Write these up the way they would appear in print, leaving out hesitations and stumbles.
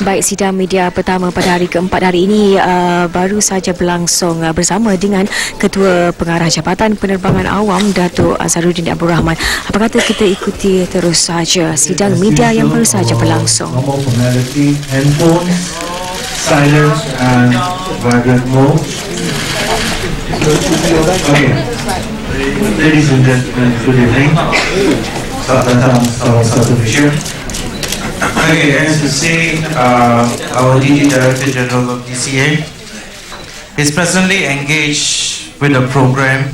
Baik, sidang media pertama pada hari keempat hari ini baru saja berlangsung bersama dengan Ketua Pengarah Jabatan Penerbangan Awam Datuk Azharuddin Abdul Rahman. Apa kata kita ikuti terus saja sidang media yang baru saja berlangsung. Normal formality, handphone, silence and vibrant mode. Okay. Ladies and gentlemen, good evening. Selamat datang salah satu vision. Okay, as you see, our DD Director General of DCA is presently engaged with a program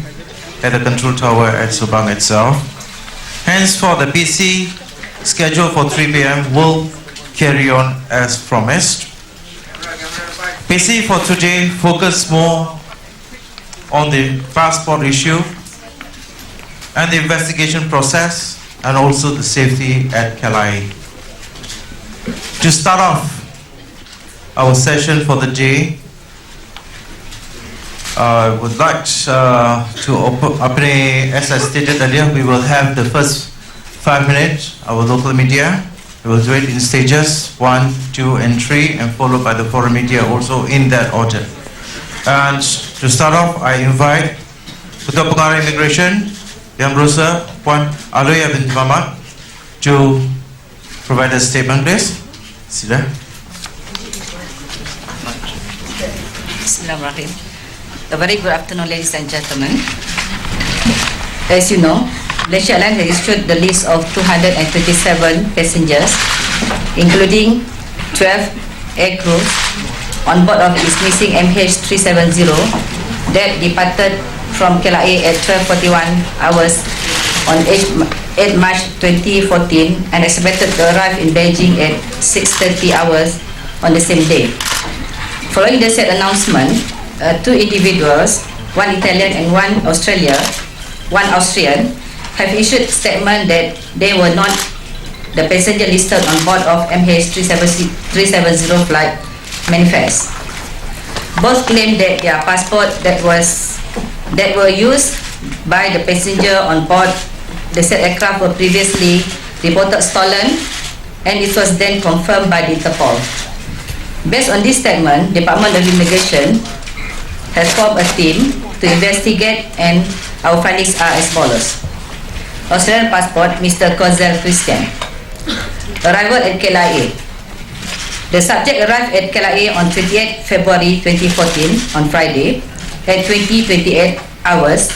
at the control tower at Subang itself. Hence, for the PC, scheduled for 3 p.m. will carry on as promised. PC for today focus more on the passport issue and the investigation process and also the safety at KLIA. To start off our session for the day, I would like to open, as I stated earlier, we will have the first 5 minutes, our local media. We will do it in stages 1, 2 and 3 and followed by the foreign media also in that order. And to start off, I invite Ketua Pengarah Imigresen Yang Berusaha Puan Aloya binti Mamat to provide a statement, please. Sidang. Bismillahirrahmanirrahim. A very good afternoon, ladies and gentlemen. As you know, Malaysia Airlines has issued the list of 227 passengers, including 12 aircrews on board of its missing MH370 that departed from KLIA at 12:41 hours on 8 March 2014 and expected to arrive in Beijing at 6:30 hours on the same day. Following the said announcement, 2 individuals, 1 Italian and 1 Austrian, have issued statement that they were not the passenger listed on board of MH370 flight manifest. Both claim that their passport that were used by the passenger on board the said aircraft were previously reported stolen, and it was then confirmed by the Interpol. Based on this statement, Department of Immigration has formed a team to investigate, and our findings are as follows. Australian passport, Mr. Kozel Christian. Arrival at KLIA. The subject arrived at KLIA on 28 February 2014 on Friday at 20:28 hours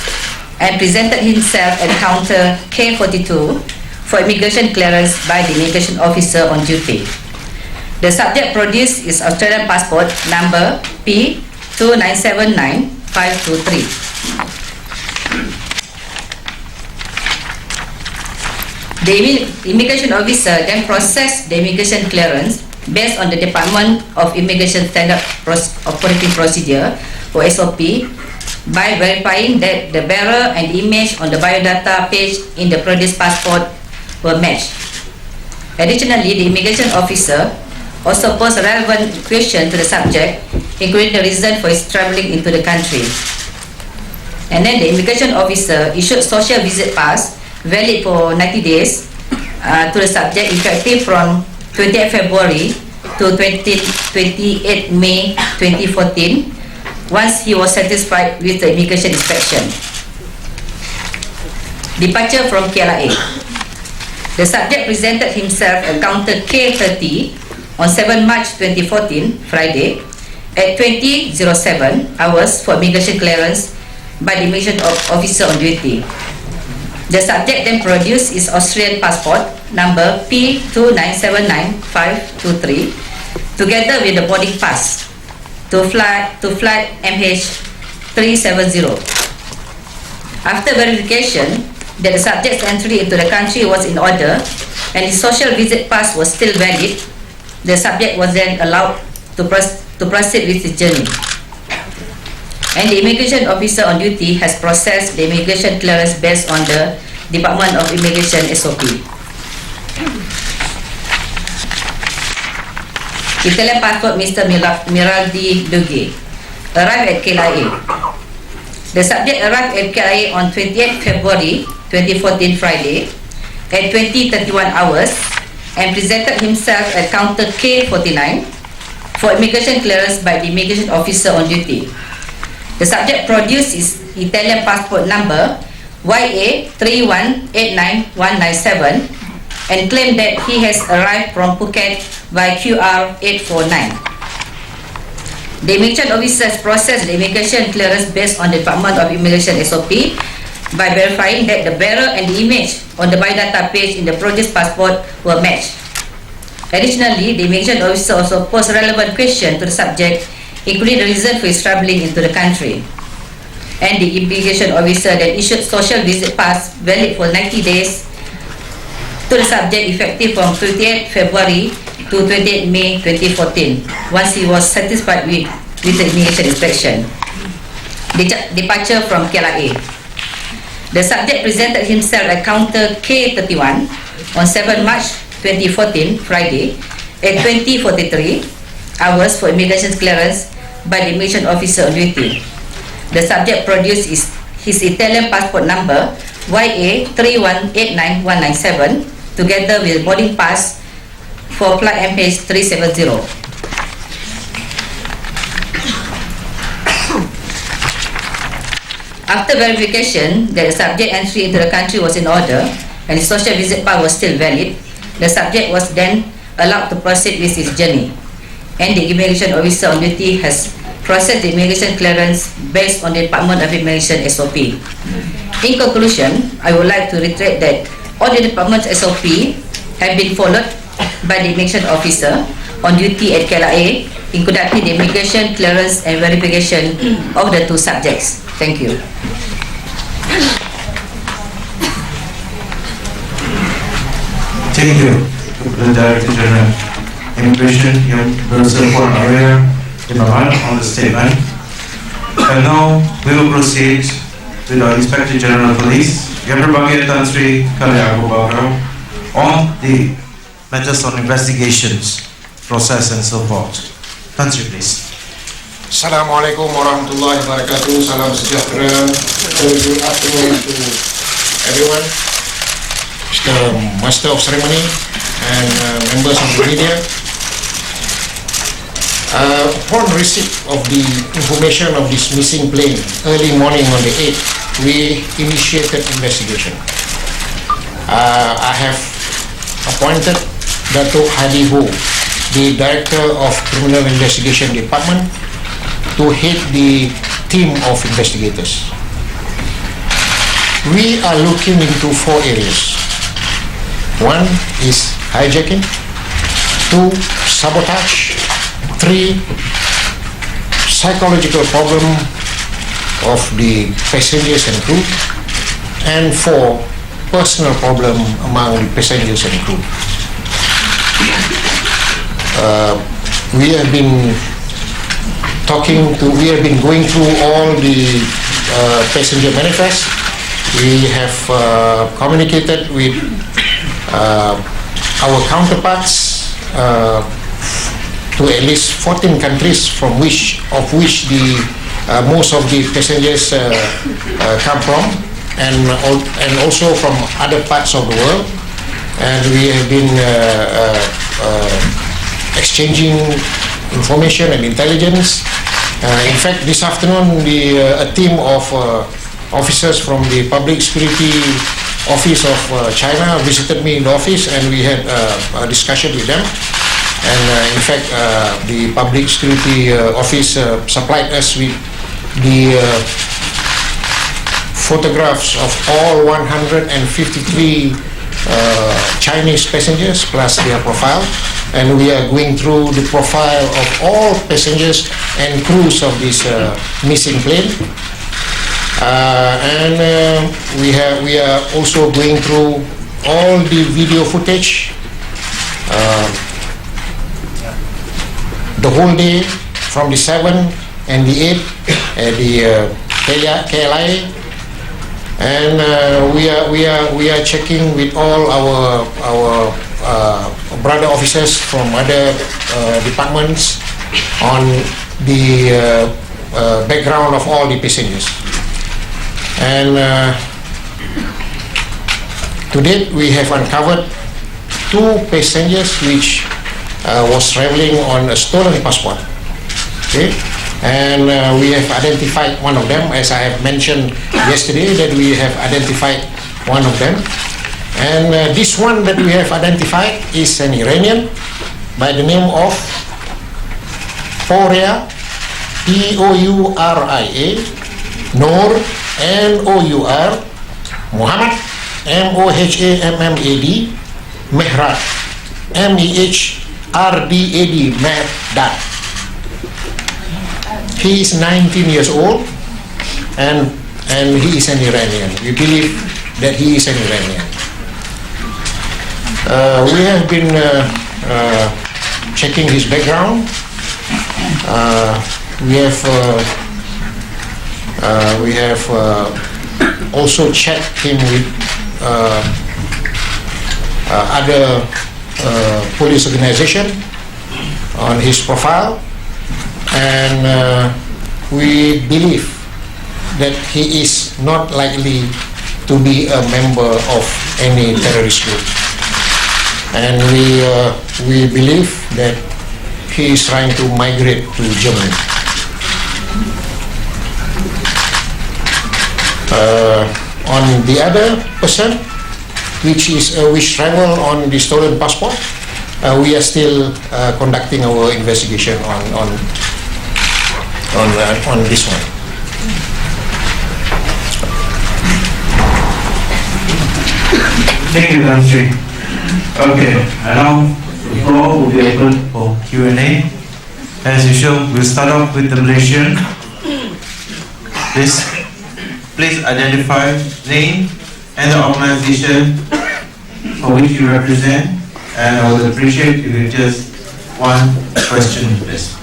and presented himself at counter K42 for immigration clearance by the immigration officer on duty. The subject produced his Australian passport number P2979523. The immigration officer then processed the immigration clearance based on the Department of Immigration Standard Operating Procedure or SOP by verifying that the bearer and image on the biodata page in the produced passport were matched. Additionally, the immigration officer also posed a relevant question to the subject, including the reason for his travelling into the country. And then the immigration officer issued social visit pass valid for 90 days to the subject, effective from 28 February to 28 May 2014, once he was satisfied with the immigration inspection. Departure from KLIA. The subject presented himself at counter K30 on 7 March 2014, Friday, at 20:07 hours for immigration clearance by the immigration officer on duty. The subject then produced his Austrian passport number P2979523 together with the boarding pass to flight MH370. After verification that the subject's entry into the country was in order and his social visit pass was still valid, the subject was then allowed to proceed with his journey. And the immigration officer on duty has processed the immigration clearance based on the Department of Immigration SOP. Italian passport Mr. Miraldi Dugi arrived at KLIA. The subject arrived at KLIA on 28 February 2014 Friday at 20:31 hours and presented himself at counter K49 for immigration clearance by the immigration officer on duty. The subject produced his Italian passport number YA3189197 and claimed that he has arrived from Phuket by QR 849. The immigration officers processed the immigration clearance based on the Department of Immigration SOP by verifying that the bearer and the image on the biodata page in the produced passport were matched. Additionally, the immigration officer also posed relevant questions to the subject, including the reason for his travelling into the country. And the immigration officer then issued social visit pass valid for 90 days to the subject, effective from 28 February to 28 May 2014, once he was satisfied with the immigration inspection. Departure from KLIA. The subject presented himself at counter K31 on 7 March 2014, Friday, at 20:43 hours for immigration clearance by the immigration officer on duty. The subject produced his Italian passport number YA3189197 together with boarding pass for flight MH370. After verification that the subject entry into the country was in order and the social visit pass was still valid, the subject was then allowed to proceed with his journey, and the immigration officer on duty has processed the immigration clearance based on the Department of Immigration SOP. In conclusion, I would like to reiterate that all the department's SOP have been followed by the immigration officer on duty at KLIA in conducting the immigration clearance and verification of the two subjects. Thank you. Thank you to the Director General Immigration, Universal Area on the statement. And now we will proceed with our Inspector General Police, Yang Tan Sri KLIA on the matters on investigations, process and so forth. Tan Sri, please. Assalamualaikum warahmatullahi wabarakatuh. Salam sejahtera. Good afternoon to everyone. Mr. Master of Ceremony and members of the media. Upon receipt of the information of this missing plane early morning on the 8th, we initiated investigation. I have appointed Datuk Hadi Ho, the Director of Criminal Investigation Department, to head the team of investigators. We are looking into 4 areas. 1 is hijacking, 2 sabotage, 3 psychological problem of the passengers and crew, and 4 personal problem among the passengers and crew. We have been going through all the passenger manifests. We have communicated with our counterparts to at least 14 countries from which the most of the passengers come from, and also from other parts of the world, and we have been exchanging information and intelligence. In fact, this afternoon a team of officers from the Public Security Office of China visited me in the office, and we had a discussion with them. And in fact, the Public Security Office supplied us with the photographs of all 153 Chinese passengers plus their profile, and we are going through the profile of all passengers and crews of this missing plane. And we are also going through all the video footage, the whole day from the 7th and the 8th at the KLIA, and we are checking with all our brother officers from other departments on the background of all the passengers. And to date, we have uncovered 2 passengers which was traveling on a stolen passport. Okay, and we have identified one of them, as I have mentioned yesterday, that we have identified one of them. And this one that we have identified is an Iranian by the name of Pouria, Pouria, Noor, Nour, Muhammad, Mohammad, Mehrad, Mehdad, Mehdad. He is 19 years old, and he is an Iranian. We believe that he is an Iranian. We have been checking his background. We have also checked him with other police organization on his profile, and we believe that he is not likely to be a member of any terrorist group, and we believe that he is trying to migrate to Germany. On the other person, which travel on the stolen passport, we are still conducting our investigation on this one. Thank you, Country. Okay, and now the floor will be open for Q&A. As usual, we'll start off with the Malaysian. Please identify name and the organization for which you represent, and I would appreciate if you just one question, please.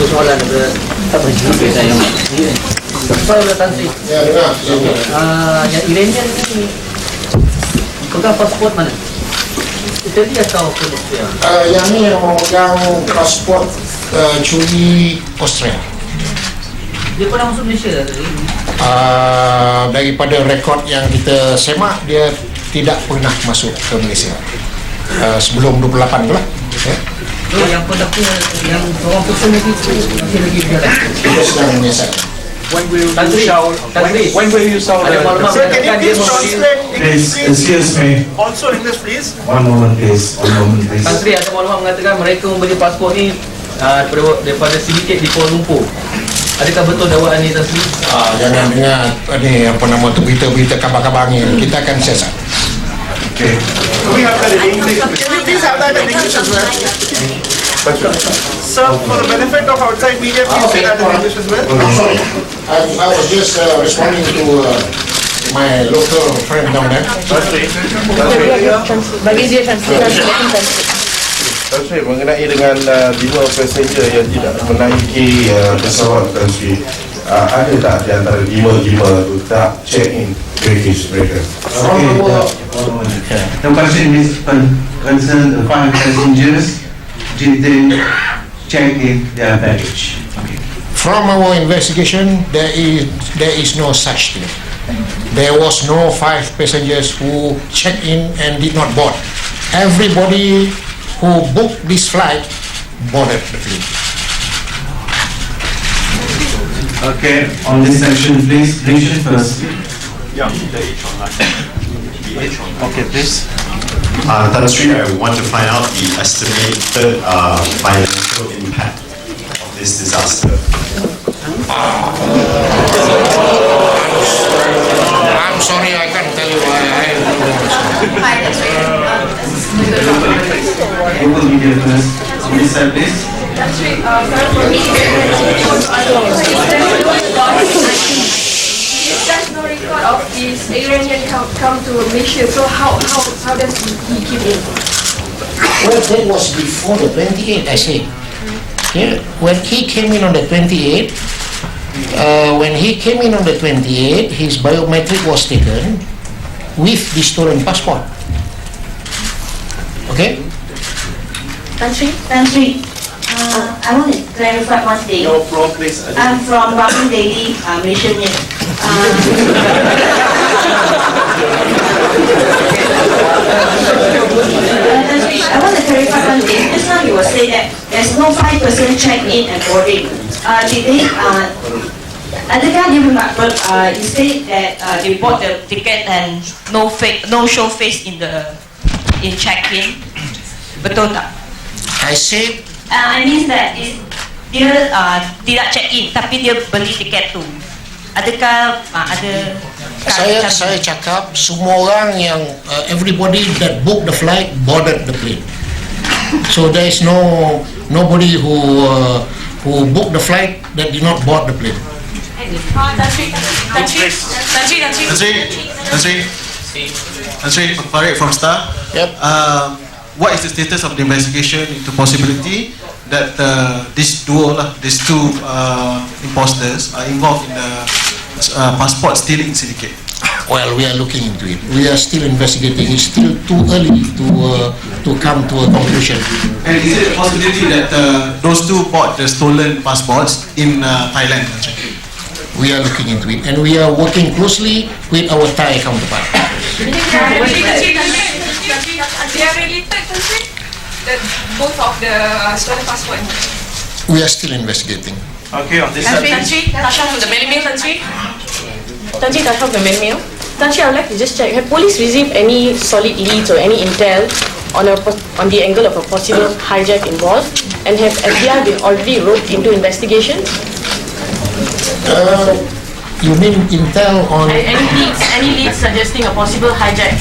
Soalan apa saya yang Iranian ni pegang pasport mana? Italy atau Austria? Yang ni yang memegang pasport curi Austria. Dia pernah masuk Malaysia tadi? Daripada rekod yang kita semak, dia tidak pernah masuk ke Malaysia sebelum 28 tu lah. Yang produknya, yang orang person lagi tu masih lagi berjalan. Kita sedang menyiasat. When will you sound? Sir, can you please translate Please, English, excuse me. also English, please? One moment, please. One moment, please. Tan Sri ada maklumat mengatakan mereka membeli pasport ni daripada sindiket di Kuala Lumpur. Adakah betul dakwaan ni, Tan Sri? Jangan dengar ni apa nama tu berita-berita kabar-kabar ni. Kita akan siasat. Okay. Can we have that in English? Can we please have that in English as well? Sir, for the benefit of outside media, please say that in English as well. Sorry, I was just responding to my local friend down there. Bagi dia translate. Tansi, mengenai dengan 5 passenger yang tidak menaiki pesawat Tansi, ada tak di antara 5 tu tak check in British mereka? Okay, the question is concern the 5 passengers. Did they check in their baggage? Okay. From our investigation, there is no such thing. There was no 5 passengers who checked in and did not board. Everybody who booked this flight boarded the plane. Okay, on this section, please. Malaysian first. Okay, please. Tan Sri, I want to find out the estimated financial impact of this disaster. I'm sorry, I can't tell you. Local media first. On this side, please. There's no record of this Iranian come to Malaysia, so how does he keep in? Well, that was before the 28th, I say. Yeah, when he came in on the 28th, his biometric was taken with the stolen passport. Okay? Tan Sri, I want to clarify one thing. Your floor, please. I'm from Bangkok Daily, Malaysian. I want to clarify one thing. Just now you were saying that there's no 5% check-in and boarding. Adakah dia bermaksud you say that they bought the ticket and no show face in check-in? Betul tak? I said I mean that dia tidak check-in tapi dia beli tiket tu. Adakah ada? saya cakap semua orang yang everybody that booked the flight boarded the plane. So there is nobody who booked the flight that did not board the plane. Ansri, Farid from Star. Yep. What is the status of the investigation into possibility that these two imposters are involved in the passport stealing syndicate? Well, we are looking into it. We are still investigating. It's still too early to come to a conclusion. And is it a possibility that those two bought the stolen passports in Thailand? We are looking into it, and we are working closely with our Thai counterpart. They are related, both of the stolen passport. We are still investigating. Okay, on this Tasha from the mail Tasha from the mail. Tasha, I would like to just check, have police received any solid leads or any intel on the angle of a possible hijack involved? And have FBI been already roped into investigations? You mean intel on? Any leads suggesting a possible hijack?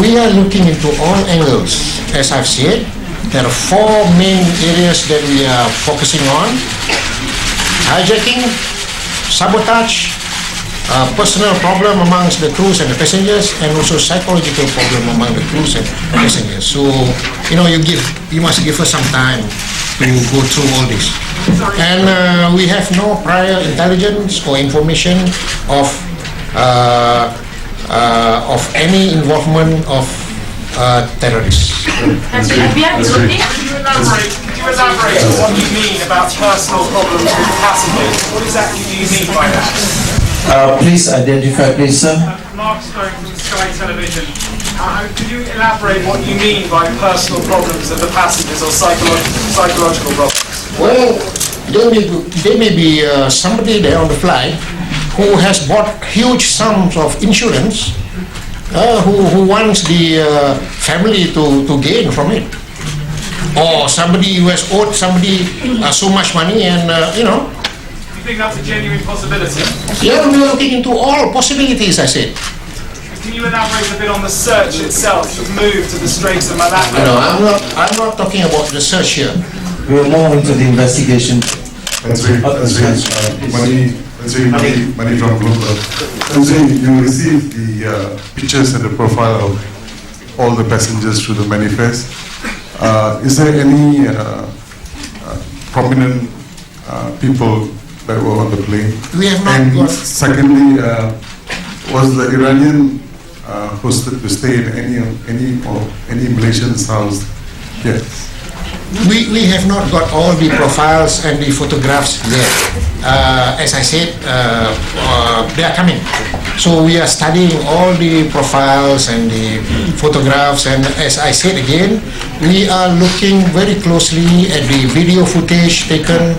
We are looking into all angles. As I've said, there are 4 main areas that we are focusing on: hijacking, sabotage, personal problem amongst the crews and the passengers, and also psychological problem among the crews and passengers. So, you must give us some time to go through all this. And we have no prior intelligence or information of any involvement of terrorists. Has the FBI been looking? Could you elaborate on what you mean about personal problems with passengers? What exactly do you mean by that? Please identify, please, sir. Mark Stone from Sky Television. Could you elaborate what you mean by personal problems of the passengers or psychological problems? Well, there may be somebody there on the flight who has bought huge sums of insurance, who wants the family to gain from it, or somebody who has owed somebody so much money, and Do you think that's a genuine possibility? Yeah, we are looking into all possibilities, I said. Can you elaborate a bit on the search itself, the move to the Straits of Malacca? No, I'm not talking about the search here. We are more into the investigation. Money from Bloomberg. You received the pictures and the profile of all the passengers through the manifest. Is there any prominent people that were on the plane? We have not And got. secondly, was the Iranian hosted to stay in any Malaysian's house? Yes. We have not got all the profiles and the photographs yet. As I said, they are coming. So we are studying all the profiles and the photographs, and as I said again, we are looking very closely at the video footage taken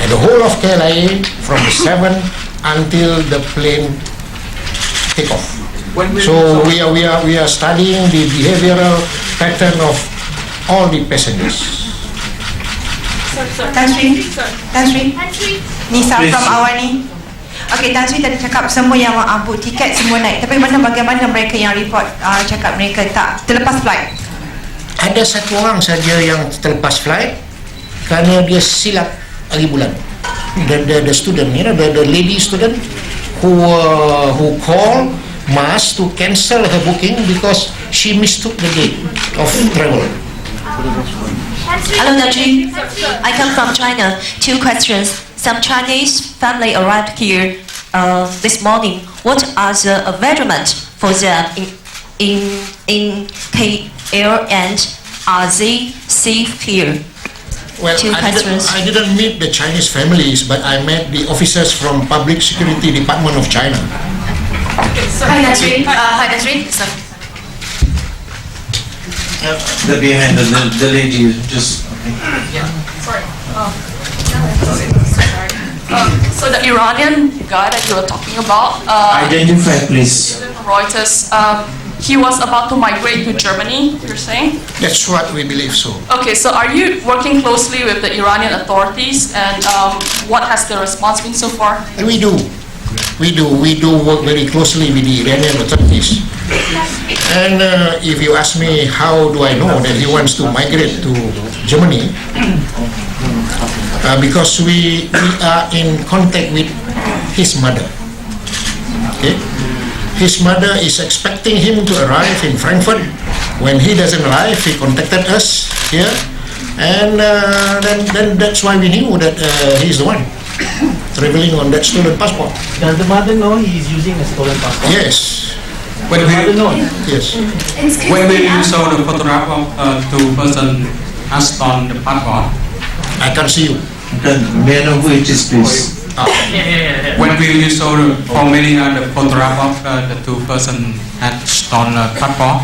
at the whole of KLIA from the 7 until the plane take off. So we are studying the behavioral pattern of all the passengers. Tan Sri, Nisa from Awani. Okay, Tan Sri tadi cakap semua yang book tiket semua naik. Tapi bagaimana mereka yang report cakap mereka tak terlepas flight? Ada satu orang saja yang terlepas flight kerana dia silap hari bulan. The student, the lady student who called Mas to cancel her booking because she mistook the date of travel. Hello, Najee. I come from China. 2 questions. Some Chinese family arrived here this morning. What are the arrangements for them in KL, and are they safe here? Well, Two questions. I didn't meet the Chinese families, but I met the officers from Public Security Department of China. Hi, Nazreen. Hi, Nazreen. The behind the lady just. Sorry. So the Iranian guy that you were talking about, Identify, please. Reuters, he was about to migrate to Germany, you're saying? That's what we believe so. Okay, so are you working closely with the Iranian authorities, and what has the response been so far? We do. We do work very closely with the Iranian authorities. And if you ask me how do I know that he wants to migrate to Germany, because we are in contact with his mother. Okay? His mother is expecting him to arrive in Frankfurt. When he doesn't arrive, he contacted us here, and then that's why we knew that he's the one traveling on that stolen passport. Does the mother know he is using a stolen passport? Yes. When we, Yes. when we saw the photograph of two person has on the passport, I can see you. May I know who it is, please? when we saw for many the photograph of the two person had on the passport.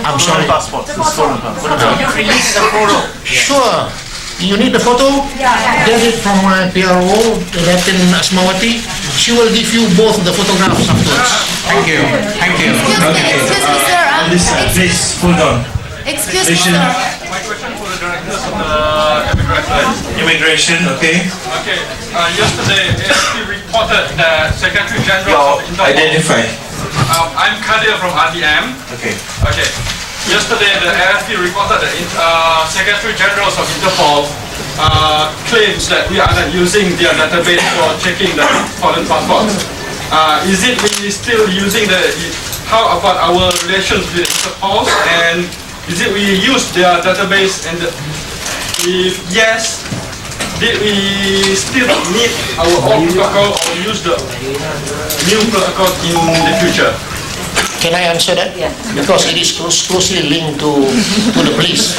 I'm sorry. Passport. Stolen passport. You release the photo. Sure. You need the photo? Get it from my PRO, Datin Asmawati. She will give you both the photographs afterwards. Thank you. Thank you. Excuse me, sir. Please, hold on. Excuse me, sir. My question for the directors of the Immigration, okay? Okay, yesterday AFP reported that Secretary General of Interpol. Identify. I'm Kadir from RDM. Okay. Okay. Yesterday the AFP reported that Secretary General of Interpol claims that we are not using their database for checking the foreign passports. Is it we still using the? How about our relations with Interpol, and is it we use their database, and if yes, did we still need our old protocol or use the new protocol in the future? Can I answer that? Yeah. Because it is closely linked to the police.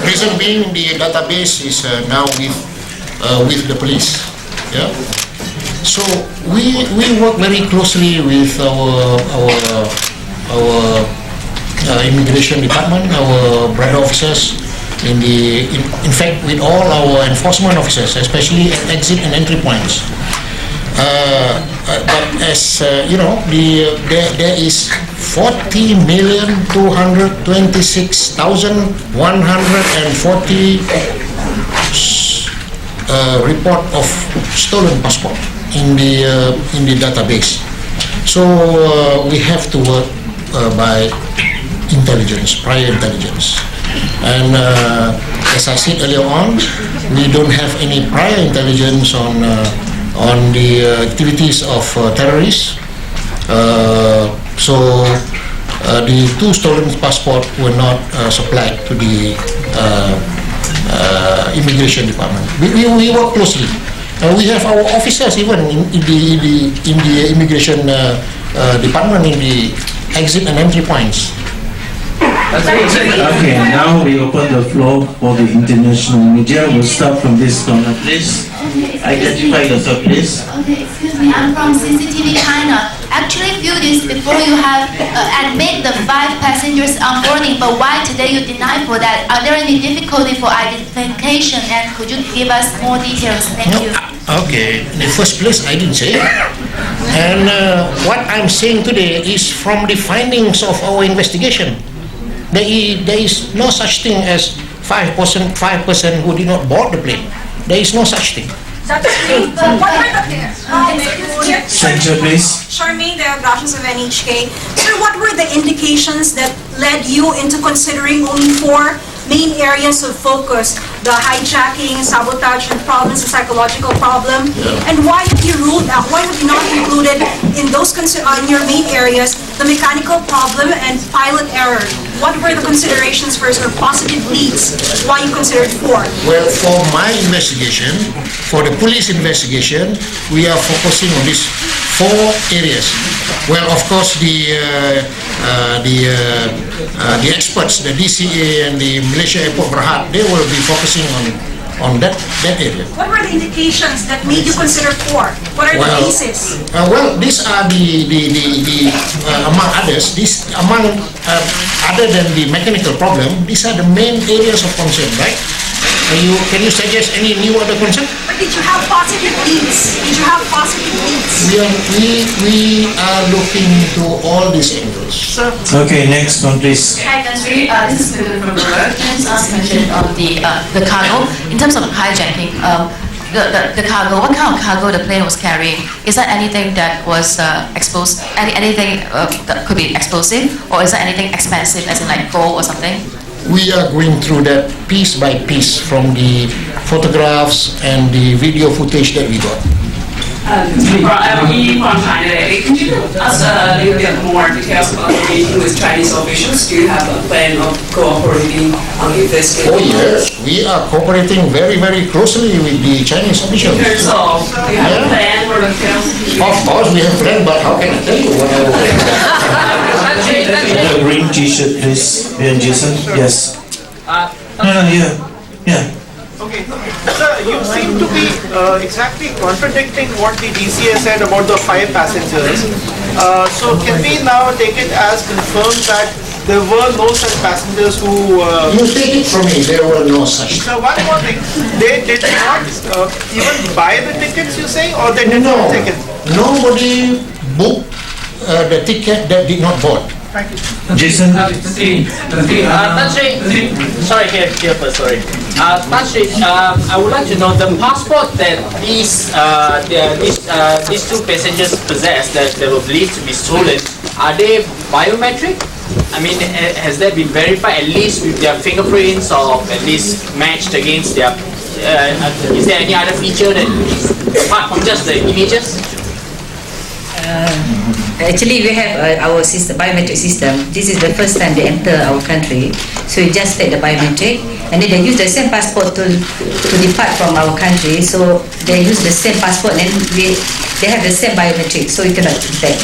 Reason being, the database is now with the police. Yeah. So we work very closely with our immigration department, our brother officers, in fact with all our enforcement officers, especially at exit and entry points. But as you know, there is 40,226,140 report of stolen passport in the database. So we have to work by intelligence, prior intelligence. And as I said earlier on, we don't have any prior intelligence on the activities of terrorists. So the two stolen passports were not supplied to the immigration department. We work closely. We have our officers even in the immigration department in the exit and entry points. Okay, now we open the floor for the international media. We'll start from this corner, please. Identify yourself, please. Okay, excuse me, I'm from CCTV China. Actually, few days before you have admit the 5 passengers on boarding, but why today you deny for that? Are there any difficulty for identification, and could you give us more details? Thank you. Okay, in the first place, I didn't say it. And what I'm saying today is from the findings of our investigation. There is no such thing as 5% who did not board the plane. There is no such thing. Center, please. Charmaine, the Russians of NHK. Sir, what were the indications that led you into considering only 4 main areas of focus? The hijacking, sabotage, and problems, the psychological problem. And why have you ruled out, why have you not included in those in your main areas the mechanical problem and pilot error? What were the considerations first, or positive leads why you considered 4? Well, for my investigation, for the police investigation, we are focusing on these 4 areas. Well, of course, the the experts, the DCA and the Malaysia Airport Berhad, they will be focusing on that area. What were the indications that made you consider 4? What are the bases? Well, these are the among others, other than the mechanical problem, these are the main areas of concern, right? Can you suggest any new other concern? But did you have positive leads? We are looking into all these angles. Okay, next one, please. Hi, Tansi. This is Ketua from Negara. Can I just ask a question on the cargo? In terms of hijacking, the cargo, what kind of cargo the plane was carrying? Is that anything that was exposed? Anything that could be explosive, or is that anything expensive, as in like gold or something? We are going through that piece by piece from the photographs and the video footage that we got. From China, can you give us a little bit more details about the meeting with Chinese officials? Do you have a plan of cooperating with this? Oh yes, we are cooperating very, very closely with the Chinese officials. So, do you have a plan for the Of course, we have a plan, but how can I tell you what I will The green T-shirt, please. Jason. Yes. Yeah. Okay. Sir, you seem to be exactly contradicting what the DCA said about the 5 passengers. So can we now take it as confirmed that there were no such passengers who... You take it from me, there were no such. So one more thing, they did not even buy the tickets, you say, or they did not take it? Nobody booked the ticket that did not board. Thank you. Jason. Tansi, sorry, here first, sorry. Tansi, I would like to know the passport that these two passengers possess that they were believed to be stolen, are they biometric? I mean, has that been verified at least with their fingerprints or at least matched against their, is there any other feature that, apart from just the images? Actually, we have our system, biometric system. This is the first time they enter our country. So we just take the biometric, and then they use the same passport to depart from our country. So they use the same passport, and then they have the same biometric, so you cannot detect.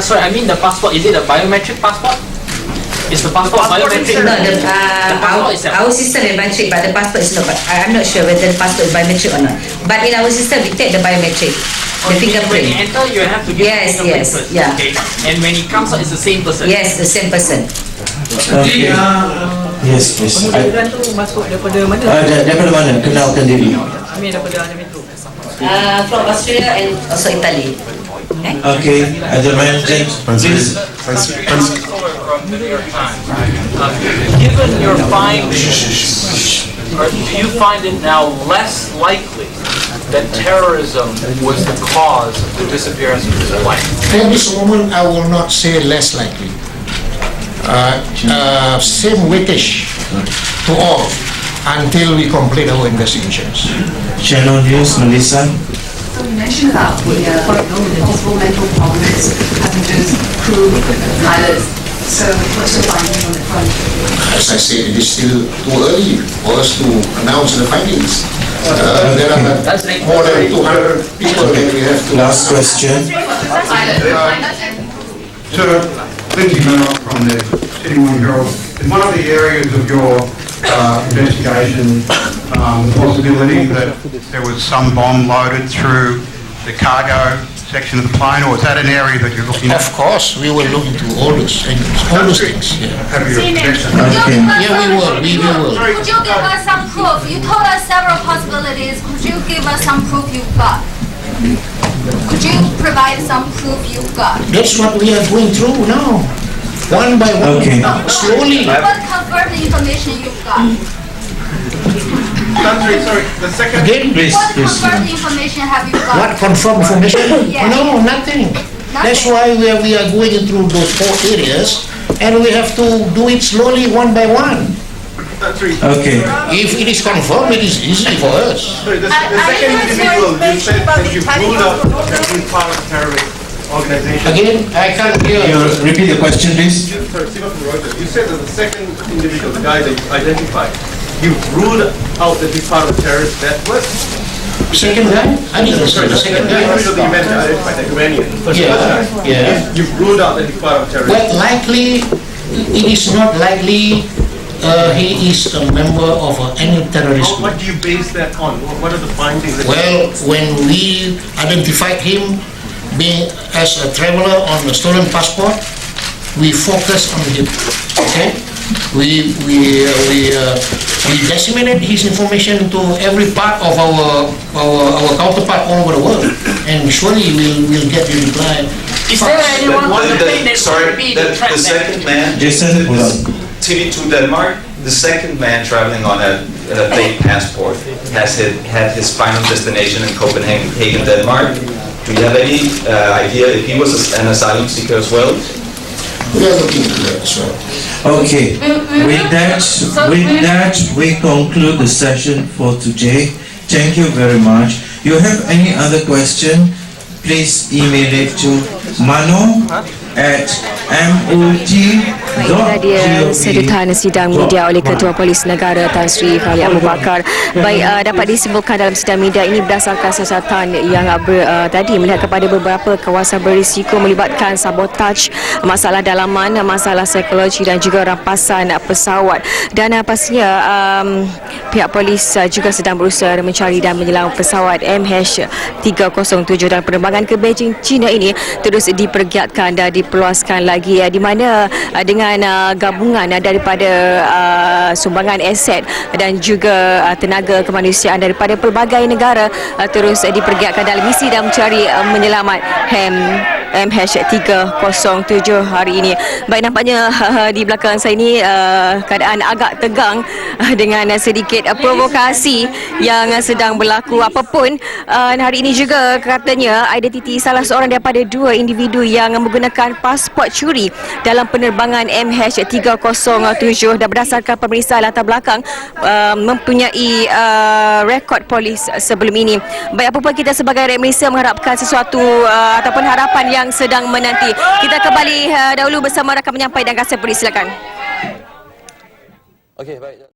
Sorry, I mean the passport. Is it a biometric passport? Is the passport biometric? No, our system is biometric, but the passport is not. I'm not sure whether the passport is biometric or not. But in our system, we take the biometric. The fingerprint. When you enter, you have to give yes, the fingerprint yes, first. yeah. Okay. And when it comes out, it's the same person. Yes, the same person. Okay. Yes, please. Kemudian tu masuk daripada mana? Daripada mana? Kenalkan diri. Kami daripada Metro. From Australia and also Italy. Okay. Gentlemen, please. Given your findings, do you find it now less likely that terrorism was the cause of the disappearance of this plane? At this moment, I will not say less likely. Same weightage to all until we complete our investigations. Channel News, Melissa. So you mentioned about the possible mental problems, passengers, crew, pilots. So what's your findings on the front? As I said, it is still too early for us to announce the findings. There are more than 200 people that we have to... Last question. Sir, Lindsay Murdoch from the City Morning Herald. In one of the areas of your investigation, the possibility that there was some bomb loaded through the cargo section of the plane, or is that an area that you're looking at? Of course, we will look into all those things. Yeah. Have you Yeah, we will. Could you give us some proof? You told us several possibilities. Could you give us some proof you've got? Could you provide some proof you've got? That's what we are going through now. One by one. Okay. Slowly. What confirm the information you've got? Sorry, the second... Again, please. What confirmed information have you got? What confirmed information? Yeah. No, nothing. That's why we are going through those 4 areas, and we have to do it slowly, one by one. Okay. If it is confirmed, it is easy for us. Sorry, the second individual, you said that you ruled out that he's part of terrorist organization. Again, I can't hear you. Repeat the question, please. Sorry, Stephen from Reuters. You said that the second individual, the guy that you identified, you ruled out that he's part of terrorist network. Second guy? I think it's the second guy. Yeah. You've ruled out that he's part of terrorism. Well, likely, it is not likely he is a member of any terrorist group. What do you base that on? What are the findings? Well, when we identified him being as a traveler on a stolen passport, we focused on him. Okay, we disseminated his information to every part of our counterpart all over the world, and surely we'll get the reply. Is there anyone on the plane that Sorry, could be the threat the second man, Jason was TV2 Denmark, the second man traveling on a fake passport has had his final destination in Copenhagen, Denmark. Do you have any idea if he was an asylum seeker as well? We are looking into that as well. Okay. With that, we conclude the session for today. Thank you very much. You have any other question? Please email it to Inilah dia sedutan sidang media oleh Ketua Polis Negara Tan Sri KLIA Abu Bakar. Baik, dapat disimpulkan dalam sidang media ini berdasarkan siasatan yang tadi melihat kepada beberapa kawasan berisiko melibatkan sabotaj, masalah dalaman, masalah psikologi dan juga rampasan pesawat. Dan pastinya pihak polis juga sedang berusaha mencari dan menyelam pesawat MH370 dan penerbangan ke Beijing, China ini terus dipergiatkan dan diperluaskan lagi, di mana dengan gabungan daripada sumbangan aset dan juga tenaga kemanusiaan daripada pelbagai negara terus dipergiatkan dalam misi dan mencari menyelamat MH370 hari ini. Baik, nampaknya di belakang saya ini keadaan agak tegang dengan sedikit provokasi yang sedang berlaku. Apapun, hari ini juga katanya identiti salah seorang daripada dua individu yang menggunakan pasport curi dalam penerbangan MH370 dan berdasarkan pemeriksaan latar belakang mempunyai rekod polis sebelum ini. Baik, apa pun kita sebagai rakyat Malaysia mengharapkan sesuatu ataupun harapan yang sedang menanti. Kita kembali dahulu bersama rakan penyampai dan kasih polis, silakan. Okey, baik.